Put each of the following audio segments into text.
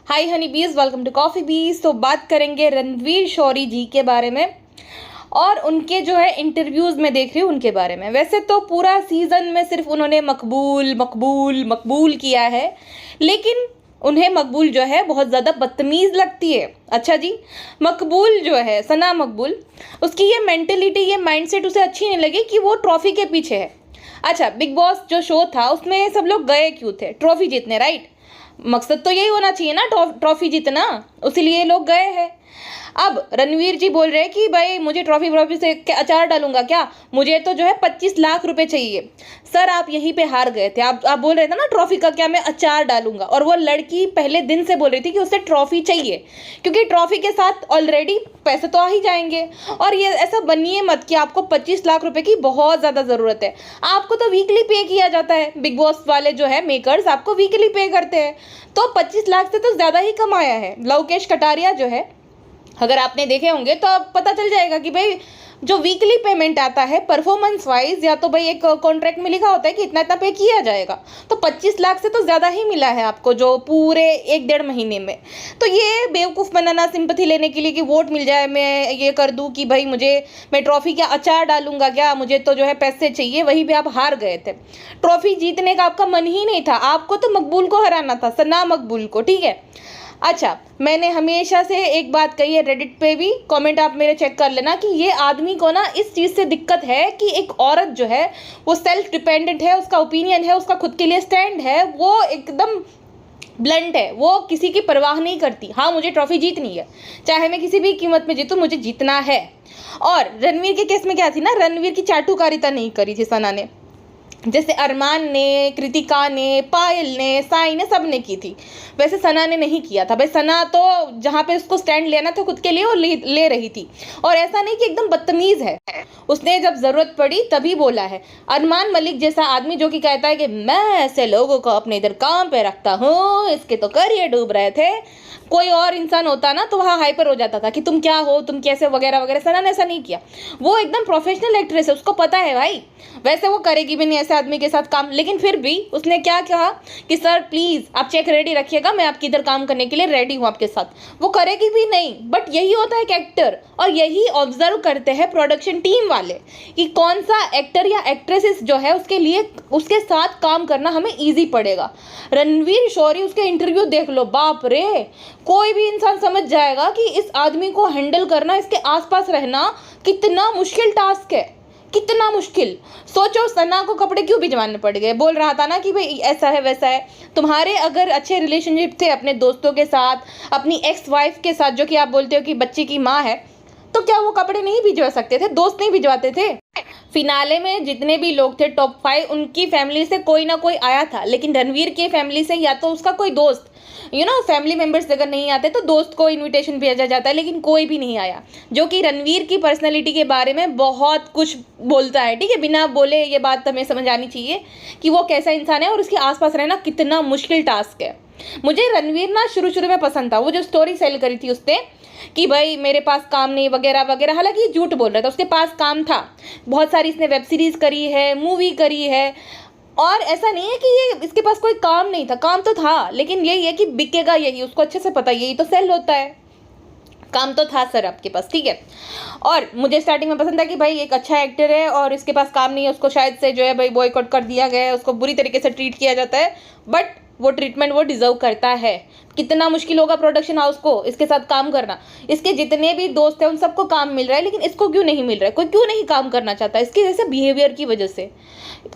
हाय हनी बीज, welcome to coffee बीज। तो बात करेंगे रणवीर शौरी जी के बारे में और उनके जो है इंटरव्यूज़ में देख रही हूँ उनके बारे में। वैसे तो पूरा सीज़न में सिर्फ उन्होंने मकबूल मकबूल मकबूल किया है, लेकिन उन्हें मकबूल जो है बहुत ज़्यादा बदतमीज़ लगती है। अच्छा जी, मकबूल जो है सना मकबूल, उसकी ये मेंटेलिटी, ये माइंडसेट उसे अच्छी नहीं लगी कि वो ट्रॉफ़ी के पीछे है। अच्छा, बिग बॉस जो शो था उसमें सब लोग गए क्यों थे? ट्रॉफ़ी जीतने, राइट? मकसद तो यही होना चाहिए ना, ट्रॉफी जीतना, उसीलिए लोग गए हैं। अब रणवीर जी बोल रहे हैं कि भाई मुझे ट्रॉफी व्रॉफी से अचार डालूंगा क्या, मुझे तो जो है 25 लाख रुपए चाहिए। सर आप यहीं पे हार गए थे। आप बोल रहे थे ना ट्रॉफी का क्या मैं अचार डालूंगा, और वो लड़की पहले दिन से बोल रही थी कि उसे ट्रॉफी चाहिए, क्योंकि ट्रॉफी के साथ ऑलरेडी पैसे तो आ ही जाएंगे। और ये ऐसा बनिए मत कि आपको 25 लाख रुपए की बहुत ज़्यादा ज़रूरत है। आपको तो वीकली पे किया जाता है, बिग बॉस वाले जो है मेकर्स आपको वीकली पे करते हैं, तो 25 लाख से तो ज़्यादा ही कमाया है लवकेश कटारिया जो है। अगर आपने देखे होंगे तो आप पता चल जाएगा कि भाई जो वीकली पेमेंट आता है परफॉर्मेंस वाइज, या तो भाई एक कॉन्ट्रैक्ट में लिखा होता है कि इतना इतना पे किया जाएगा, तो 25 लाख से तो ज़्यादा ही मिला है आपको जो पूरे 1-1.5 महीने में। तो ये बेवकूफ़ बनाना सिंपैथी लेने के लिए कि वोट मिल जाए, मैं ये कर दूं कि भाई मैं ट्रॉफी का अचार डालूंगा क्या, मुझे तो जो है पैसे चाहिए, वहीं पे आप हार गए थे। ट्रॉफी जीतने का आपका मन ही नहीं था, आपको तो मकबूल को हराना था, सना मकबूल को, ठीक है। अच्छा, मैंने हमेशा से एक बात कही है, रेडिट पे भी कमेंट आप मेरे चेक कर लेना, कि ये आदमी को ना इस चीज़ से दिक्कत है कि एक औरत जो है वो सेल्फ डिपेंडेंट है, उसका ओपिनियन है, उसका खुद के लिए स्टैंड है, वो एकदम ब्लंट है, वो किसी की परवाह नहीं करती। हाँ, मुझे ट्रॉफी जीतनी है, चाहे मैं किसी भी कीमत में जीतूँ, मुझे जीतना है। और रणवीर के केस में क्या थी ना, रणवीर की चाटुकारिता नहीं करी थी सना ने, जैसे अरमान ने, कृतिका ने, पायल ने, साई ने, सब ने की थी, वैसे सना ने नहीं किया था। भाई सना तो जहाँ पे उसको स्टैंड लेना था खुद के लिए वो ले रही थी, और ऐसा नहीं कि एकदम बदतमीज है, उसने जब जरूरत पड़ी तभी बोला है। अरमान मलिक जैसा आदमी जो कि कहता है कि मैं ऐसे लोगों को अपने इधर काम पे रखता हूँ, इसके तो करियर डूब रहे थे, कोई और इंसान होता ना तो वहाँ हाइपर हो जाता था कि तुम क्या हो, तुम कैसे, वगैरह वगैरह। सना ने ऐसा नहीं किया, वो एकदम प्रोफेशनल एक्ट्रेस है, उसको पता है भाई, वैसे वो करेगी भी नहीं ऐसे आदमी के साथ काम, लेकिन फिर भी उसने क्या कहा कि सर प्लीज़ आप चेक रेडी रखिएगा, मैं आपकी इधर काम करने के लिए रेडी हूँ आपके साथ। वो करेगी भी नहीं, बट यही होता है कि एक्टर, और यही ऑब्जर्व करते हैं प्रोडक्शन टीम वाले कि कौन सा एक्टर या एक्ट्रेसेस जो है उसके लिए उसके साथ काम करना हमें ईजी पड़ेगा। रणवीर शौरी, उसके इंटरव्यू देख लो, बाप रे, कोई भी इंसान समझ जाएगा कि इस आदमी को हैंडल करना, इसके आसपास रहना कितना मुश्किल टास्क है, कितना मुश्किल। सोचो सना को कपड़े क्यों भिजवाने पड़ गए, बोल रहा था ना कि भाई ऐसा है वैसा है। तुम्हारे अगर अच्छे रिलेशनशिप थे अपने दोस्तों के साथ, अपनी एक्स वाइफ के साथ, जो कि आप बोलते हो कि बच्चे की माँ है, तो क्या वो कपड़े नहीं भिजवा सकते थे? दोस्त नहीं भिजवाते थे? फिनाले में जितने भी लोग थे टॉप 5, उनकी फैमिली से कोई ना कोई आया था, लेकिन रणवीर की फैमिली से या तो उसका कोई दोस्त, फैमिली मेंबर्स अगर नहीं आते तो दोस्त को इनविटेशन भेजा जाता है, लेकिन कोई भी नहीं आया, जो कि रणवीर की पर्सनैलिटी के बारे में बहुत कुछ बोलता है, ठीक है। बिना बोले ये बात हमें समझ आनी चाहिए कि वो कैसा इंसान है और उसके आसपास रहना कितना मुश्किल टास्क है। मुझे रणवीर ना शुरू में पसंद था, वो जो स्टोरी सेल करी थी उसने कि भाई मेरे पास काम नहीं वगैरह वगैरह, हालांकि ये झूठ बोल रहा था, उसके पास काम था, बहुत सारी इसने वेब सीरीज करी है, मूवी करी है, और ऐसा नहीं है कि ये इसके पास कोई काम नहीं था, काम तो था, लेकिन यही है कि बिकेगा यही, उसको अच्छे से पता, यही तो सेल होता है। काम तो था सर आपके पास, ठीक है। और मुझे स्टार्टिंग में पसंद था कि भाई एक अच्छा एक्टर है और इसके पास काम नहीं है, उसको शायद से जो है भाई बॉयकॉट कर दिया गया है, उसको बुरी तरीके से ट्रीट किया जाता है, बट वो ट्रीटमेंट वो डिजर्व करता है। कितना मुश्किल होगा प्रोडक्शन हाउस को इसके साथ काम करना, इसके जितने भी दोस्त हैं उन सबको काम मिल रहा है, लेकिन इसको क्यों नहीं मिल रहा है? कोई क्यों नहीं काम करना चाहता? इसके जैसे बिहेवियर की वजह से।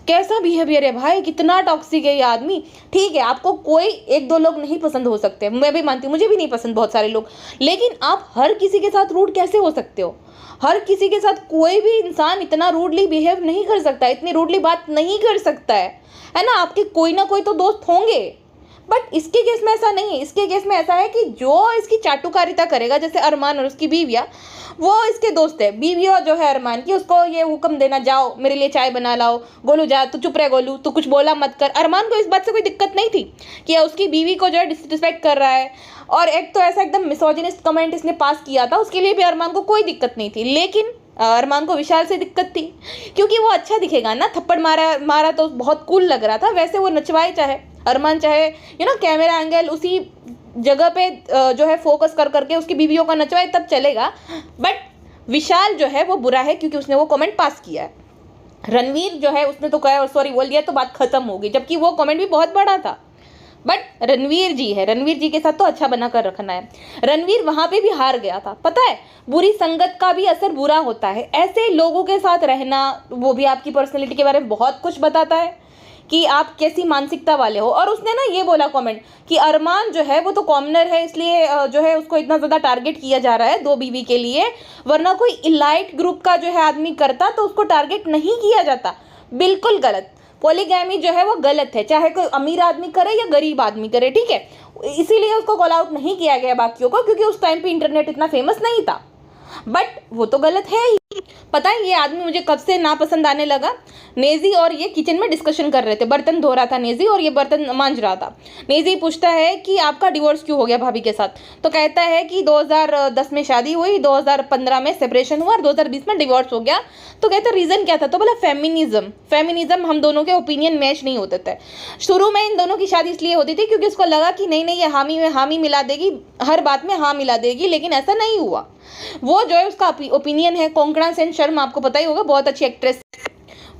कैसा बिहेवियर है भाई, कितना टॉक्सिक है ये आदमी। ठीक है, आपको कोई 1-2 लोग नहीं पसंद हो सकते, मैं भी मानती हूँ, मुझे भी नहीं पसंद बहुत सारे लोग, लेकिन आप हर किसी के साथ रूड कैसे हो सकते हो? हर किसी के साथ कोई भी इंसान इतना रूडली बिहेव नहीं कर सकता, इतनी रूडली बात नहीं कर सकता है ना। आपके कोई ना कोई तो दोस्त होंगे, बट इसके केस में ऐसा नहीं है। इसके केस में ऐसा है कि जो इसकी चाटुकारिता करेगा, जैसे अरमान और उसकी बीविया, वो इसके दोस्त है। बीविया जो है अरमान की, उसको ये हुक्म देना, जाओ मेरे लिए चाय बना लाओ, गोलू जा, तू चुप रह, गोलू तू कुछ बोला मत कर। अरमान को इस बात से कोई दिक्कत नहीं थी कि उसकी बीवी को जो है डिसरिस्पेक्ट कर रहा है, और एक तो ऐसा एकदम मिसोजिनिस्ट कमेंट इसने पास किया था, उसके लिए भी अरमान को कोई दिक्कत नहीं थी, लेकिन अरमान को विशाल से दिक्कत थी, क्योंकि वो अच्छा दिखेगा ना, थप्पड़ मारा तो बहुत कूल लग रहा था, वैसे वो नचवाए चाहे अरमान, चाहे कैमरा एंगल उसी जगह पे जो है फोकस कर करके उसकी बीवियों का नचवाए तब चलेगा, बट विशाल जो है वो बुरा है क्योंकि उसने वो कमेंट पास किया है। रणवीर जो है उसने तो कहा सॉरी बोल दिया तो बात खत्म हो गई, जबकि वो कमेंट भी बहुत बड़ा था। बट रणवीर जी है, रणवीर जी के साथ तो अच्छा बना कर रखना है। रणवीर वहां पे भी हार गया था, पता है बुरी संगत का भी असर बुरा होता है। ऐसे लोगों के साथ रहना, वो भी आपकी पर्सनैलिटी के बारे में बहुत कुछ बताता है कि आप कैसी मानसिकता वाले हो। और उसने ना ये बोला कमेंट कि अरमान जो है वो तो कॉमनर है, इसलिए जो है उसको इतना ज़्यादा टारगेट किया जा रहा है 2 बीवी के लिए, वरना कोई इलाइट ग्रुप का जो है आदमी करता तो उसको टारगेट नहीं किया जाता। बिल्कुल गलत। पॉलीगैमी जो है वो गलत है, चाहे कोई अमीर आदमी करे या गरीब आदमी करे, ठीक है। इसीलिए उसको कॉल आउट नहीं किया गया बाकियों को, क्योंकि उस टाइम पे इंटरनेट इतना फेमस नहीं था। बट वो तो गलत है ही। पता है ये आदमी मुझे कब से नापसंद आने लगा। नेजी और ये किचन में डिस्कशन कर रहे थे, बर्तन धो रहा था नेजी और ये बर्तन मांज रहा था। नेजी पूछता है कि आपका डिवोर्स क्यों हो गया भाभी के साथ, तो कहता है कि 2010 में शादी हुई, 2015 में सेपरेशन हुआ और 2020 में डिवोर्स हो गया। तो कहता रीज़न क्या था, तो बोला फेमिनिज्म हम दोनों के ओपिनियन मैच नहीं होते थे। शुरू में इन दोनों की शादी इसलिए होती थी क्योंकि उसको लगा कि नहीं ये हामी में हामी मिला देगी, हर बात में हाँ मिला देगी, लेकिन ऐसा नहीं हुआ। वो जो है उसका ओपिनियन है। कोंकणा सेन शर्मा आपको पता ही होगा, बहुत अच्छी एक्ट्रेस,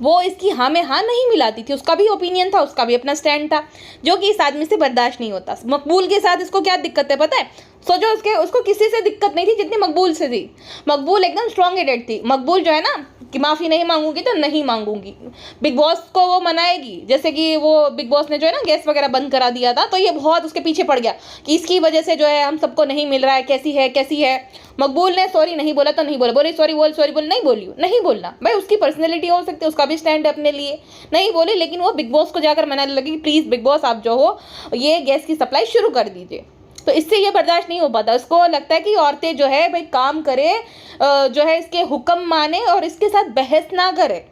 वो इसकी हाँ में हाँ नहीं मिलाती थी। उसका भी ओपिनियन था, उसका भी अपना स्टैंड था, जो कि इस आदमी से बर्दाश्त नहीं होता। मकबूल के साथ इसको क्या दिक्कत है पता है, सोचो उसको किसी से दिक्कत नहीं थी जितनी मकबूल से थी। मकबूल एकदम स्ट्रॉन्ग हेडेड थी। मकबूल जो है ना कि माफ़ी नहीं मांगूंगी तो नहीं मांगूंगी, बिग बॉस को वो मनाएगी। जैसे कि वो बिग बॉस ने जो है ना गैस वगैरह बंद करा दिया था, तो ये बहुत उसके पीछे पड़ गया कि इसकी वजह से जो है हम सबको नहीं मिल रहा है, कैसी है। मकबूल ने सॉरी नहीं बोला तो नहीं बोला, बोले सॉरी बोल नहीं बोलना भाई, उसकी पर्सनैलिटी हो सकती है, उसका भी स्टैंड है अपने लिए, नहीं बोली। लेकिन वो बिग बॉस को जाकर मनाने लगी, प्लीज़ बिग बॉस आप जो हो ये गैस की सप्लाई शुरू कर दीजिए। तो इससे ये बर्दाश्त नहीं हो पाता। उसको लगता है कि औरतें जो है भाई काम करे, जो है इसके हुक्म माने और इसके साथ बहस ना करे,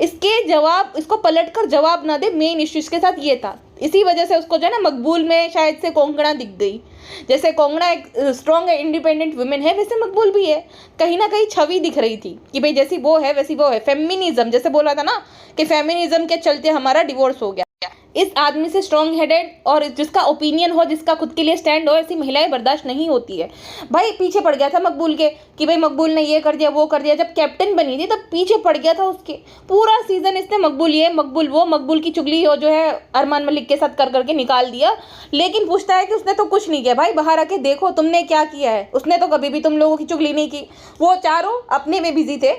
इसको पलट कर जवाब ना दे। मेन इश्यू इसके साथ ये था। इसी वजह से उसको जो है ना मकबूल में शायद से कोंकणा दिख गई। जैसे कोंकणा एक स्ट्रॉन्ग इंडिपेंडेंट वुमेन है, वैसे मकबूल भी है। कहीं ना कहीं छवि दिख रही थी कि भाई जैसी वो है वैसी वो है। फेमिनिज्म जैसे बोला था ना कि फेमिनिज्म के चलते हमारा डिवोर्स हो गया। इस आदमी से स्ट्रॉन्ग हेडेड और जिसका ओपिनियन हो, जिसका खुद के लिए स्टैंड हो, ऐसी महिलाएं बर्दाश्त नहीं होती है। भाई पीछे पड़ गया था मकबूल के कि भाई मकबूल ने ये कर दिया वो कर दिया। जब कैप्टन बनी थी तब पीछे पड़ गया था उसके। पूरा सीजन इसने मकबूल ये मकबूल वो, मकबूल की चुगली हो जो है अरमान मलिक के साथ कर करके निकाल दिया। लेकिन पूछता है कि उसने तो कुछ नहीं किया। भाई बाहर आके देखो तुमने क्या किया है। उसने तो कभी भी तुम लोगों की चुगली नहीं की। वो चारों अपने में बिजी थे,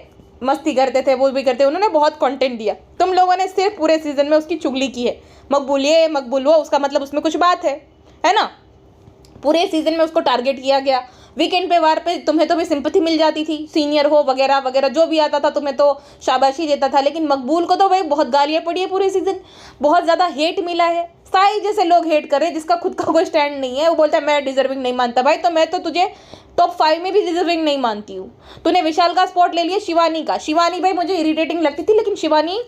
मस्ती करते थे, वो भी करते, उन्होंने बहुत कंटेंट दिया। तुम लोगों ने सिर्फ पूरे सीजन में उसकी चुगली की है। मकबूल ये मकबूल वो, उसका मतलब उसमें कुछ बात है ना। पूरे सीजन में उसको टारगेट किया गया। वीकेंड पे वार पे तुम्हें तो भी सिंपैथी मिल जाती थी, सीनियर हो वगैरह वगैरह, जो भी आता था तुम्हें तो शाबाशी देता था। लेकिन मकबूल को तो भाई बहुत गालियाँ पड़ी है पूरे सीजन, बहुत ज़्यादा हेट मिला है। साई जैसे लोग हेट कर रहे हैं जिसका खुद का कोई स्टैंड नहीं है। वो बोलता है मैं डिजर्विंग नहीं मानता। भाई तो मैं तो तुझे टॉप 5 में भी डिजर्विंग नहीं मानती हूँ। तूने विशाल का स्पॉट ले लिया शिवानी का। शिवानी भाई मुझे इरिटेटिंग लगती थी, लेकिन शिवानी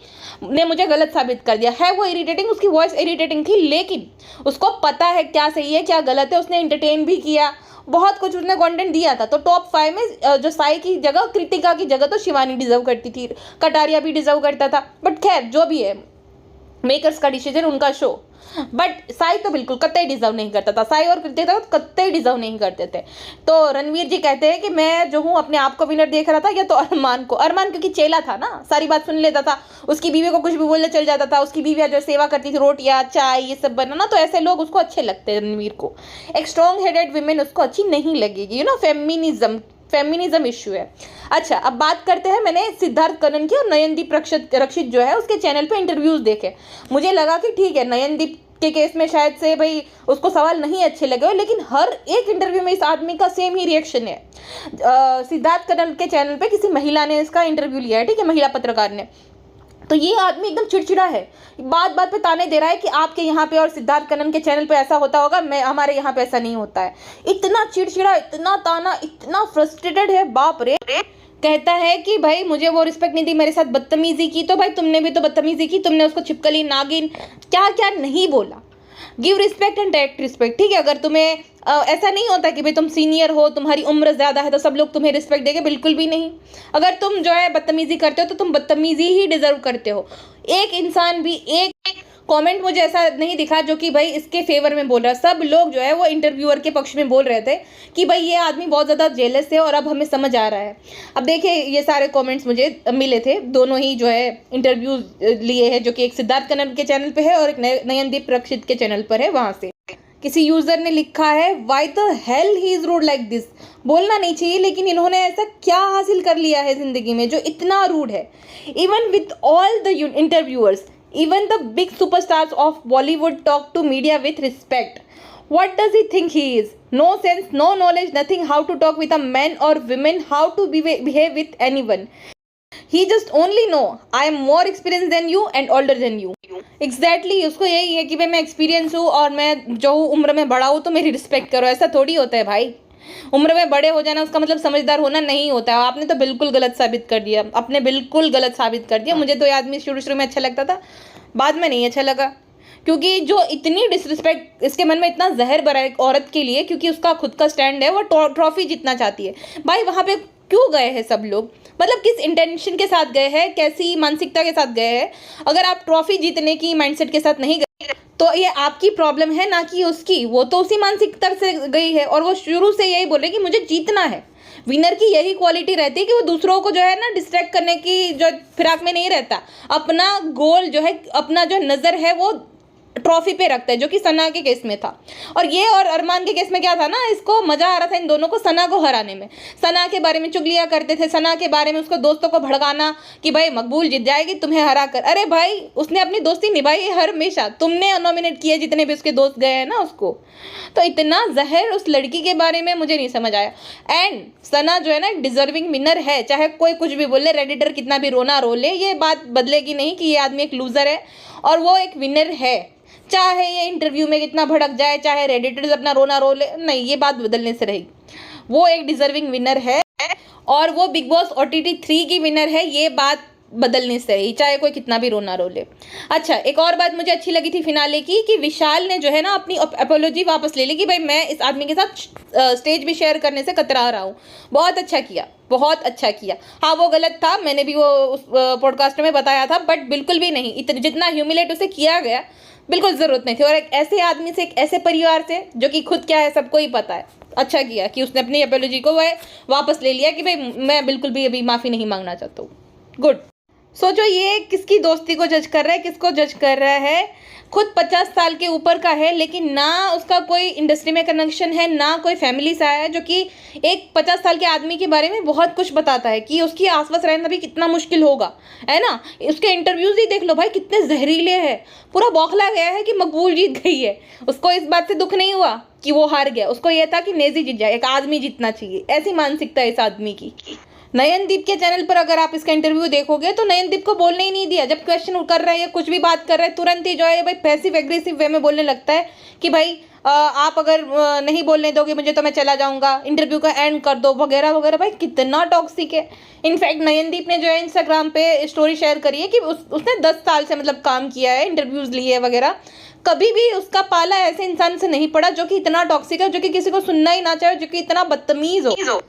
ने मुझे गलत साबित कर दिया है। वो इरिटेटिंग, उसकी वॉइस इरिटेटिंग थी, लेकिन उसको पता है क्या सही है क्या गलत है। उसने एंटरटेन भी किया, बहुत कुछ उसने कंटेंट दिया था। तो टॉप 5 में जो साई की जगह, कृतिका की जगह तो शिवानी डिजर्व करती थी, कटारिया भी डिजर्व करता था। बट खैर जो भी है, मेकर्स का डिसीजन, उनका शो। बट साई तो बिल्कुल कतई डिजर्व नहीं करता था। साई और कृतिका तो कतई डिजर्व नहीं करते थे। तो रणवीर जी कहते हैं कि मैं जो हूँ अपने आप को विनर देख रहा था, या तो अरमान को। अरमान क्योंकि चेला था ना, सारी बात सुन लेता था, उसकी बीवी को कुछ भी बोलने चल जाता था। उसकी बीवियाँ जो सेवा करती थी, रोटियाँ चाय ये सब बनाना, तो ऐसे लोग उसको अच्छे लगते हैं रणवीर को। एक स्ट्रॉन्ग हेडेड विमेन उसको अच्छी नहीं लगेगी, फेमिनिज्म इश्यू है। अच्छा अब बात करते हैं, मैंने सिद्धार्थ कनन की और नयनदीप रक्षित जो है उसके चैनल पे इंटरव्यूज देखे। मुझे लगा कि ठीक है, नयनदीप के केस में शायद से भाई उसको सवाल नहीं अच्छे लगे हो, लेकिन हर एक इंटरव्यू में इस आदमी का सेम ही रिएक्शन है। सिद्धार्थ कनन के चैनल पे किसी महिला ने इसका इंटरव्यू लिया है, ठीक है, महिला पत्रकार ने। तो ये आदमी एकदम चिड़चिड़ा है, बात बात पे ताने दे रहा है कि आपके यहाँ पे और सिद्धार्थ कनन के चैनल पे ऐसा होता होगा, हमारे यहाँ पे ऐसा नहीं होता है। इतना चिड़चिड़ा, इतना ताना, इतना फ्रस्ट्रेटेड है, बाप रे। कहता है कि भाई मुझे वो रिस्पेक्ट नहीं दी, मेरे साथ बदतमीजी की। तो भाई तुमने भी तो बदतमीजी की, तुमने उसको छिपकली, नागिन, क्या क्या नहीं बोला। Give respect and take respect, ठीक है। अगर तुम्हें ऐसा नहीं होता कि भाई तुम सीनियर हो, तुम्हारी उम्र ज़्यादा है तो सब लोग तुम्हें रिस्पेक्ट देंगे, बिल्कुल भी नहीं। अगर तुम जो है बदतमीजी करते हो तो तुम बदतमीजी ही डिजर्व करते हो। एक इंसान भी, एक कमेंट मुझे ऐसा नहीं दिखा जो कि भाई इसके फेवर में बोल रहा है। सब लोग जो है वो इंटरव्यूअर के पक्ष में बोल रहे थे कि भाई ये आदमी बहुत ज़्यादा जेलस है और अब हमें समझ आ रहा है। अब देखिए ये सारे कमेंट्स मुझे मिले थे, दोनों ही जो है इंटरव्यू लिए हैं, जो कि एक सिद्धार्थ कन्नड़ के चैनल पे है और एक नयनदीप रक्षित के चैनल पर है। वहाँ से किसी यूजर ने लिखा है, why the hell he is rude like this. बोलना नहीं चाहिए, लेकिन इन्होंने ऐसा क्या हासिल कर लिया है जिंदगी में जो इतना रूड है। Even with all the interviewers, even the big superstars of Bollywood talk to media with respect. What does he think he is? No sense, no knowledge, nothing how to talk with a man or women, how to behave with anyone. He just only know I am more experienced than you and older than you. Exactly, उसको यही है कि भाई मैं experience हूँ और मैं जो उम्र में बड़ा हूँ तो मेरी रिस्पेक्ट करो। ऐसा थोड़ी होता है भाई, उम्र में बड़े हो जाना उसका मतलब समझदार होना नहीं होता है। आपने तो बिल्कुल गलत साबित कर दिया, आपने बिल्कुल गलत साबित कर दिया। मुझे तो ये आदमी शुरू में अच्छा लगता था, बाद में नहीं अच्छा लगा, क्योंकि जो इतनी डिसरिस्पेक्ट इसके मन में इतना जहर भरा है एक औरत के लिए, क्योंकि उसका खुद का स्टैंड है, वो ट्रॉफी जीतना चाहती है। भाई वहाँ पे क्यों गए हैं सब लोग, मतलब किस इंटेंशन के साथ गए हैं, कैसी मानसिकता के साथ गए हैं? अगर आप ट्रॉफी जीतने की माइंडसेट के साथ नहीं गए तो ये आपकी प्रॉब्लम है, ना कि उसकी। वो तो उसी मानसिकता से गई है और वो शुरू से यही बोल रही है कि मुझे जीतना है। विनर की यही क्वालिटी रहती है कि वो दूसरों को जो है ना डिस्ट्रैक्ट करने की जो फिराक में नहीं रहता, अपना गोल जो है, अपना जो नज़र है वो ट्रॉफी पे रखता है, जो कि सना के केस में था। और ये और अरमान के केस में क्या था ना, इसको मजा आ रहा था इन दोनों को सना को हराने में। सना के बारे में चुगलियां करते थे, सना के बारे में उसको दोस्तों को भड़काना कि भाई मकबूल जीत जाएगी तुम्हें हरा कर। अरे भाई उसने अपनी दोस्ती निभाई है हर हमेशा, तुमने नॉमिनेट किया जितने भी उसके दोस्त गए हैं ना उसको। तो इतना जहर उस लड़की के बारे में मुझे नहीं समझ आया। एंड सना जो है ना डिजर्विंग विनर है, चाहे कोई कुछ भी बोले, रेडिटर कितना भी रोना रो ले, ये बात बदलेगी नहीं कि ये आदमी एक लूजर है और वो एक विनर है। चाहे ये इंटरव्यू में कितना भड़क जाए, चाहे रेडिटर्स अपना रोना रो ले, नहीं ये बात बदलने से रही। वो एक डिजर्विंग विनर है और वो बिग बॉस OTT 3 की विनर है, ये बात बदलने से रही, चाहे कोई कितना भी रोना रो ले। अच्छा, एक और बात मुझे अच्छी लगी थी फिनाले की कि विशाल ने जो है ना अपनी अपोलॉजी वापस ले ली कि भाई मैं इस आदमी के साथ स्टेज भी शेयर करने से कतरा रहा हूँ। बहुत अच्छा किया, बहुत अच्छा किया। हाँ वो गलत था, मैंने भी वो उस पॉडकास्ट में बताया था, बट बिल्कुल भी नहीं इतना जितना ह्यूमिलेट उसे किया गया, बिल्कुल ज़रूरत नहीं थी। और एक ऐसे आदमी से, एक ऐसे परिवार से जो कि खुद क्या है सबको ही पता है। अच्छा किया कि उसने अपनी अपोलॉजी को वह वापस ले लिया कि भाई मैं बिल्कुल भी अभी माफ़ी नहीं मांगना चाहता हूँ। गुड। सोचो ये किसकी दोस्ती को जज कर रहा है, किसको जज कर रहा है। खुद 50 साल के ऊपर का है, लेकिन ना उसका कोई इंडस्ट्री में कनेक्शन है, ना कोई फैमिली से आया है, जो कि एक 50 साल के आदमी के बारे में बहुत कुछ बताता है कि उसकी आसपास रहना भी कितना मुश्किल होगा, है ना। उसके इंटरव्यूज़ ही देख लो भाई, कितने जहरीले हैं। पूरा बौखला गया है कि मकबूल जीत गई है। उसको इस बात से दुख नहीं हुआ कि वो हार गया, उसको यह था कि नेजी जीत जाए, एक आदमी जीतना चाहिए। ऐसी मानसिकता है इस आदमी की। नयनदीप के चैनल पर अगर आप इसका इंटरव्यू देखोगे तो नयनदीप को बोलने ही नहीं दिया। जब क्वेश्चन कर रहा है या कुछ भी बात कर रहा है, तुरंत ही जो है भाई पैसिव एग्रेसिव वे में बोलने लगता है कि भाई आप अगर नहीं बोलने दोगे मुझे तो मैं चला जाऊंगा, इंटरव्यू का एंड कर दो, वगैरह वगैरह। भाई कितना टॉक्सिक है। इनफैक्ट नयनदीप ने जो है इंस्टाग्राम पे स्टोरी शेयर करी है कि उसने 10 साल से मतलब काम किया है, इंटरव्यूज़ लिए वगैरह, कभी भी उसका पाला ऐसे इंसान से नहीं पड़ा जो कि इतना टॉक्सिक है, जो कि किसी को सुनना ही ना चाहे, जो कि इतना बदतमीज़ हो।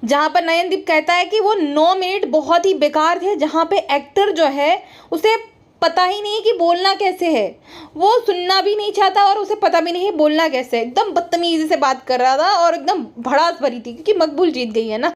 जहाँ पर नयनदीप कहता है कि वो 9 मिनट बहुत ही बेकार थे, जहाँ पे एक्टर जो है उसे पता ही नहीं कि बोलना कैसे है, वो सुनना भी नहीं चाहता और उसे पता भी नहीं बोलना कैसे। एकदम बदतमीजी से बात कर रहा था और एकदम भड़ास भरी थी, क्योंकि मकबूल जीत गई है ना।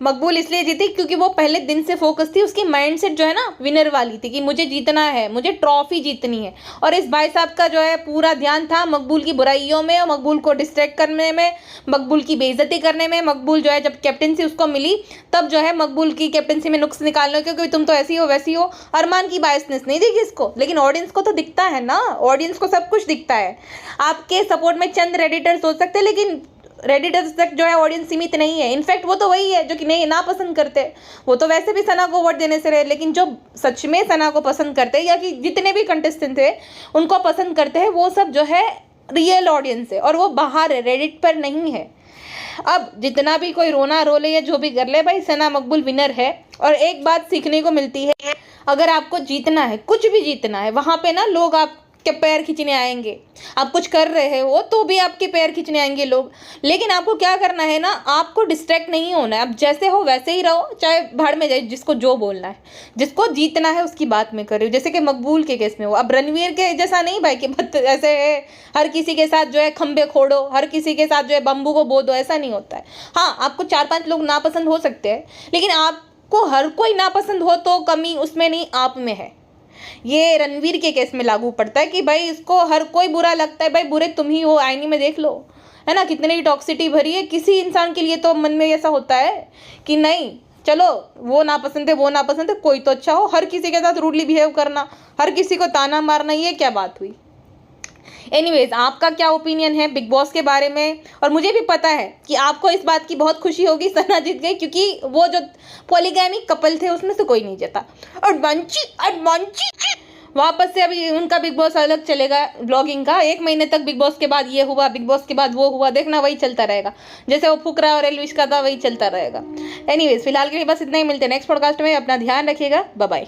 मकबूल इसलिए जीती क्योंकि वो पहले दिन से फोकस थी, उसकी माइंडसेट जो है ना विनर वाली थी कि मुझे जीतना है, मुझे ट्रॉफी जीतनी है। और इस भाई साहब का जो है पूरा ध्यान था मकबूल की बुराइयों में, और मकबूल को डिस्ट्रैक्ट करने में, मकबूल की बेइज्जती करने में। मकबूल जो है जब कैप्टनसी उसको मिली तब जो है मकबूल की कैप्टनसी में नुक्स निकालना, क्योंकि तुम तो ऐसी हो वैसी हो। अरमान की बायसनेस नहीं दिखी इसको, लेकिन ऑडियंस को तो दिखता है ना, ऑडियंस को सब कुछ दिखता है। आपके सपोर्ट में चंद रेडिटर्स हो सकते हैं, लेकिन रेडिटर्स तक जो है ऑडियंस सीमित नहीं है। इनफैक्ट वो तो वही है जो कि नहीं ना पसंद करते, वो तो वैसे भी सना को वोट देने से रहे, लेकिन जो सच में सना को पसंद करते हैं या कि जितने भी कंटेस्टेंट थे उनको पसंद करते हैं, वो सब जो है रियल ऑडियंस है और वो बाहर है, रेडिट पर नहीं है। अब जितना भी कोई रोना रो ले या जो भी कर ले, भाई सना मकबूल विनर है। और एक बात सीखने को मिलती है, अगर आपको जीतना है, कुछ भी जीतना है, वहाँ पे ना लोग आप के पैर खींचने आएंगे। आप कुछ कर रहे हो तो भी आपके पैर खींचने आएंगे लोग। लेकिन आपको क्या करना है ना, आपको डिस्ट्रैक्ट नहीं होना है। अब जैसे हो वैसे ही रहो, चाहे भाड़ में जाए, जिसको जो बोलना है, जिसको जीतना है उसकी बात में करो। जैसे कि मकबूल के केस में हो, अब रणवीर के जैसा नहीं भाई कि ऐसे हर किसी के साथ जो है खंबे खोड़ो, हर किसी के साथ जो है बम्बू को बो दो, ऐसा नहीं होता है। हाँ, आपको 4-5 लोग नापसंद हो सकते हैं, लेकिन आपको हर कोई नापसंद हो तो कमी उसमें नहीं, आप में है। ये रणवीर के केस में लागू पड़ता है कि भाई इसको हर कोई बुरा लगता है। भाई बुरे तुम ही हो, आईने में देख लो, है ना, कितनी टॉक्सिटी भरी है। किसी इंसान के लिए तो मन में ऐसा होता है कि नहीं चलो वो नापसंद है, वो नापसंद है, कोई तो अच्छा हो। हर किसी के साथ रूडली बिहेव करना, हर किसी को ताना मारना, ये क्या बात हुई। एनीवेज, आपका क्या ओपिनियन है बिग बॉस के बारे में। और मुझे भी पता है कि आपको इस बात की बहुत खुशी होगी सना जीत गई, क्योंकि वो जो पॉलीगैमिक कपल थे उसमें से कोई नहीं जीता। और मंची वापस से अभी उनका बिग बॉस अलग चलेगा ब्लॉगिंग का। 1 महीने तक बिग बॉस के बाद ये हुआ, बिग बॉस के बाद वो हुआ, देखना वही चलता रहेगा। जैसे वो फुकरा और एलविश का था वही चलता रहेगा। एनीवेज, फिलहाल के लिए बस इतना ही। मिलते हैं नेक्स्ट पॉडकास्ट में। अपना ध्यान रखिएगा। Bye bye.